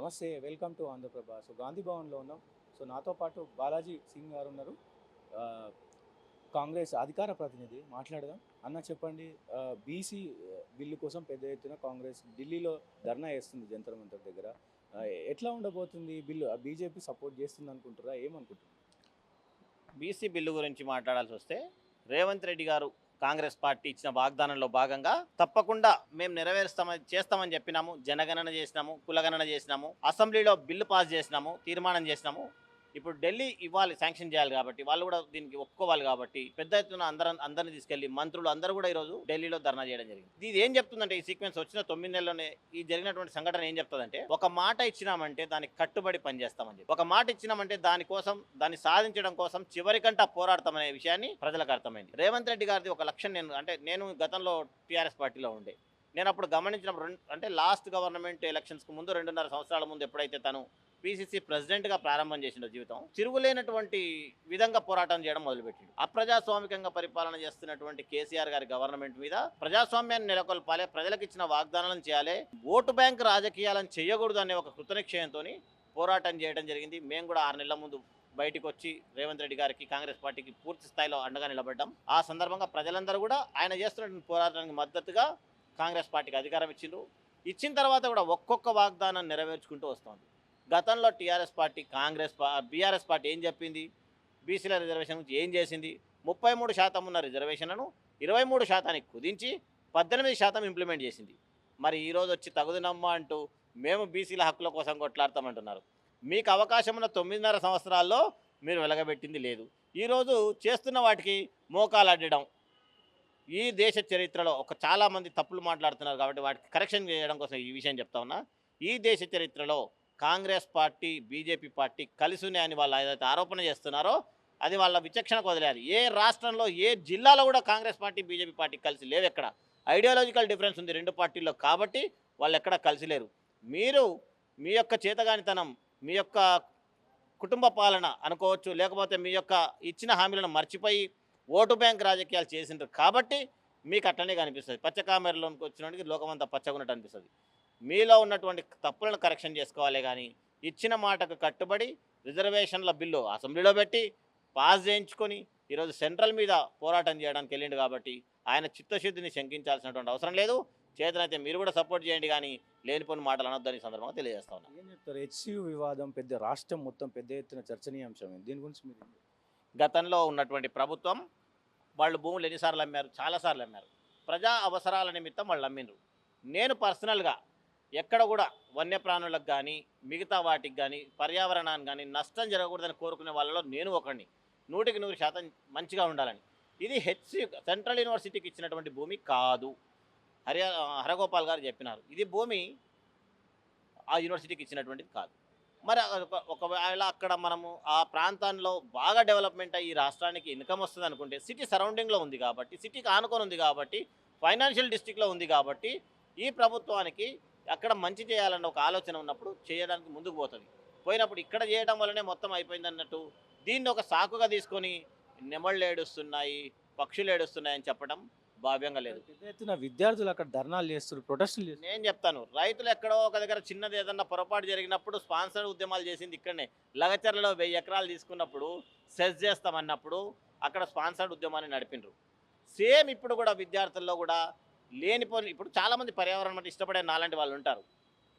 నమస్తే, welcome to Andhra Prabha. So Gandhi భవన్లో ఉన్నాం. సో నాతో పాటు బాలాజీ సింగ్ గారు ఉన్నారు. ఆ, కాంగ్రెస్ అధికార ప్రతినిధి. మాట్లాడదాం. అన్న చెప్పండి, బీసీ బిల్లు కోసం పెద్ద ఎత్తున కాంగ్రెస్ ఢిల్లీలో ధర్నా చేస్తుంది జంతర్ మంతర్ దగ్గర. ఆ, ఎట్లా ఉండబోతుంది ఈ బిల్లు? బీజేపీ సపోర్ట్ చేస్తుంది అనుకుంటారా, ఏమనుకుంటున్నారు? బీసీ బిల్లు గురించి మాట్లాడాల్సి వస్తే రేవంత్ రెడ్డి గారు కాంగ్రెస్ పార్టీ ఇచ్చిన వాగ్దానంలో భాగంగా తప్పకుండా మేము చేస్తామని చెప్పినాము. జనగణన చేసినాము, కులగణన చేసినాము, అసెంబ్లీలో బిల్లు పాస్ చేసినాము, తీర్మానం చేసినాము. ఇప్పుడు ఢిల్లీ ఇవ్వాలి, శాంక్షన్ చేయాలి కాబట్టి వాళ్ళు కూడా దీనికి ఒప్పుకోవాలి కాబట్టి పెద్ద ఎత్తున అందరిని తీసుకెళ్లి మంత్రులు అందరూ కూడా ఈరోజు ఢిల్లీలో ధర్నా చేయడం జరిగింది. ఇది ఏం చెప్తుందంటే, ఈ సీక్వెన్స్ వచ్చిన 9 నెలల్లోనే ఈ జరిగినటువంటి సంఘటన ఏం చెప్తుందంటే, ఒక మాట ఇచ్చినామంటే దానికి కట్టుబడి పనిచేస్తామని చెప్పి, ఒక మాట ఇచ్చినామంటే దానికోసం, దాన్ని సాధించడం కోసం చివరికంటా పోరాడతామనే విషయాన్ని ప్రజలకు అర్థమైంది. రేవంత్ రెడ్డి గారిది ఒక లక్ష్యం, నేను గతంలో టీఆర్ఎస్ పార్టీలో ఉండే, నేను అప్పుడు గమనించినప్పుడు అంటే లాస్ట్ గవర్నమెంట్ ఎలక్షన్స్కి ముందు 2.5 సంవత్సరాల ముందు ఎప్పుడైతే తను పిసిసి ప్రెసిడెంట్గా ప్రారంభం చేసిన జీవితం తిరుగులేనటువంటి విధంగా పోరాటం చేయడం మొదలుపెట్టిండు. అప్రజాస్వామికంగా పరిపాలన చేస్తున్నటువంటి కేసీఆర్ గారి గవర్నమెంట్ మీద ప్రజాస్వామ్యాన్ని నెలకొల్పాలి, ప్రజలకు ఇచ్చిన వాగ్దానాలను చేయాలి, ఓటు బ్యాంక్ రాజకీయాలను చేయకూడదు అనే ఒక కృతనిశ్చయంతో పోరాటం చేయడం జరిగింది. మేము కూడా 6 నెలల ముందు బయటకు వచ్చి రేవంత్ రెడ్డి గారికి, కాంగ్రెస్ పార్టీకి పూర్తి స్థాయిలో అండగా నిలబడ్డాం. ఆ సందర్భంగా ప్రజలందరూ కూడా ఆయన చేస్తున్న పోరాటానికి మద్దతుగా కాంగ్రెస్ పార్టీకి అధికారం ఇచ్చిన తర్వాత కూడా ఒక్కొక్క వాగ్దానం నెరవేర్చుకుంటూ వస్తుంది. గతంలో టీఆర్ఎస్ పార్టీ, బీఆర్ఎస్ పార్టీ ఏం చెప్పింది, బీసీల రిజర్వేషన్ గురించి ఏం చేసింది? 33% ఉన్న రిజర్వేషన్లను 23%కి కుదించి 18% ఇంప్లిమెంట్ చేసింది. మరి ఈరోజు వచ్చి తగుదనమ్మా అంటూ మేము బీసీల హక్కుల కోసం కొట్లాడతామంటున్నారు. మీకు అవకాశం ఉన్న 9.5 సంవత్సరాల్లో మీరు వెలగబెట్టింది లేదు. ఈరోజు చేస్తున్న వాటికి మోకాలు అడ్డడం. ఈ దేశ చరిత్రలో చాలామంది తప్పులు మాట్లాడుతున్నారు కాబట్టి వాటికి కరెక్షన్ చేయడం కోసం ఈ విషయం చెప్తా ఉన్నా. ఈ దేశ చరిత్రలో కాంగ్రెస్ పార్టీ, బీజేపీ పార్టీ కలిసి ఉన్నాయని వాళ్ళు ఏదైతే ఆరోపణ చేస్తున్నారో అది వాళ్ళ విచక్షణకు వదిలేయాలి. ఏ రాష్ట్రంలో, ఏ జిల్లాలో కూడా కాంగ్రెస్ పార్టీ, బీజేపీ పార్టీ కలిసి లేవు. ఎక్కడ ఐడియాలజికల్ డిఫరెన్స్ ఉంది 2 పార్టీల్లో కాబట్టి వాళ్ళు ఎక్కడ కలిసి లేరు. మీరు మీ యొక్క చేతగానితనం, మీ యొక్క కుటుంబ పాలన అనుకోవచ్చు, లేకపోతే మీ యొక్క ఇచ్చిన హామీలను మర్చిపోయి ఓటు బ్యాంక్ రాజకీయాలు చేసిండ్రు కాబట్టి మీకు అట్లనే కనిపిస్తుంది. పచ్చకామెరలోకి వచ్చినోడికి లోకమంతా పచ్చగున్నట్టు అనిపిస్తుంది. మీలో ఉన్నటువంటి తప్పులను కరెక్షన్ చేసుకోవాలి కానీ ఇచ్చిన మాటకు కట్టుబడి రిజర్వేషన్ల బిల్లు అసెంబ్లీలో పెట్టి పాస్ చేయించుకొని ఈరోజు సెంట్రల్ మీద పోరాటం చేయడానికి వెళ్ళిండు కాబట్టి ఆయన చిత్తశుద్ధిని శంకించాల్సినటువంటి అవసరం లేదు. చేతనైతే మీరు కూడా సపోర్ట్ చేయండి కానీ లేనిపోని మాటలు అనొద్దని సందర్భంగా తెలియజేస్తా ఉన్నాను. ఏం చెప్తారు? హెచ్సియు వివాదం పెద్ద రాష్ట్రం మొత్తం పెద్ద ఎత్తున చర్చనీయాంశం. దీని గురించి మీరు గతంలో ఉన్నటువంటి ప్రభుత్వం వాళ్ళు భూములు ఎన్నిసార్లు అమ్మారు? చాలాసార్లు అమ్మారు. ప్రజా అవసరాల నిమిత్తం వాళ్ళు అమ్మిండ్రు. నేను పర్సనల్గా ఎక్కడ కూడా వన్యప్రాణులకు కానీ, మిగతా వాటికి కానీ, పర్యావరణానికి కానీ నష్టం జరగకూడదని కోరుకునే వాళ్ళలో నేను ఒకడిని. 100% మంచిగా ఉండాలని. ఇది సెంట్రల్ యూనివర్సిటీకి ఇచ్చినటువంటి భూమి కాదు. హరగోపాల్ గారు చెప్పినారు, ఇది భూమి ఆ యూనివర్సిటీకి ఇచ్చినటువంటిది కాదు. మరి ఒకవేళ అక్కడ మనము ఆ ప్రాంతంలో బాగా డెవలప్మెంట్ అయ్యి రాష్ట్రానికి ఇన్కమ్ వస్తుంది అనుకుంటే, సిటీ సరౌండింగ్లో ఉంది కాబట్టి, సిటీకి ఆనుకొని ఉంది కాబట్టి, ఫైనాన్షియల్ డిస్ట్రిక్ట్లో ఉంది కాబట్టి ఈ ప్రభుత్వానికి అక్కడ మంచి చేయాలన్న ఒక ఆలోచన ఉన్నప్పుడు చేయడానికి ముందుకు పోయినప్పుడు ఇక్కడ చేయడం వల్లనే మొత్తం అయిపోయింది అన్నట్టు దీన్ని ఒక సాకుగా తీసుకొని నెమళ్ళు ఏడుస్తున్నాయి, పక్షులు ఏడుస్తున్నాయి అని చెప్పడం భావ్యంగా లేదు. పెద్ద ఎత్తున విద్యార్థులు అక్కడ ధర్నాలు చేస్తున్నారు, ప్రొటెస్టులు చేస్తున్నారు. నేను చెప్తాను, రైతులు ఎక్కడో ఒక దగ్గర చిన్నది ఏదన్నా పొరపాటు జరిగినప్పుడు స్పాన్సర్ ఉద్యమాలు చేసింది ఇక్కడనే. లగచర్లలో 1000 ఎకరాలు తీసుకున్నప్పుడు సెస్ చేస్తామన్నప్పుడు అక్కడ స్పాన్సర్డ్ ఉద్యమాన్ని నడిపినరు. సేమ్ ఇప్పుడు కూడా విద్యార్థుల్లో కూడా లేనిపోని, ఇప్పుడు చాలామంది పర్యావరణం అంటే ఇష్టపడే నాలాంటి వాళ్ళు ఉంటారు.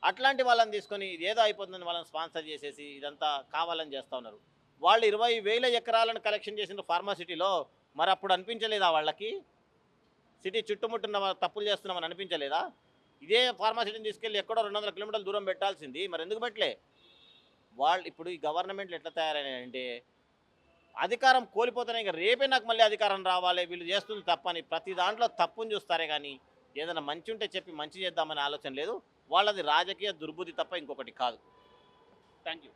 అట్లాంటి వాళ్ళని తీసుకొని ఏదో అయిపోతుందని వాళ్ళని స్పాన్సర్ చేసేసి ఇదంతా కావాలని చేస్తూ ఉన్నారు. వాళ్ళు 20,000 ఎకరాలను కలెక్షన్ చేసిన ఫార్మాసిటీలో మరి అప్పుడు అనిపించలేదా వాళ్ళకి? సిటీ చుట్టుముట్టున్న తప్పులు చేస్తున్నామని అనిపించలేదా? ఇదే ఫార్మాసిటీని తీసుకెళ్ళి ఎక్కడో 200 కిలోమీటర్ల దూరం పెట్టాల్సింది, మరి ఎందుకు పెట్టలే? వాళ్ళు ఇప్పుడు ఈ గవర్నమెంట్లు ఎట్లా తయారైనాయంటే, అధికారం కోల్పోతేనే ఇక రేపే నాకు మళ్ళీ అధికారం రావాలి, వీళ్ళు చేస్తుంది తప్పని ప్రతి దాంట్లో తప్పుని చూస్తారే కానీ ఏదైనా మంచి ఉంటే చెప్పి మంచి చేద్దామనే ఆలోచన లేదు. వాళ్ళది రాజకీయ దుర్బుద్ధి తప్ప ఇంకొకటి కాదు. Thank you.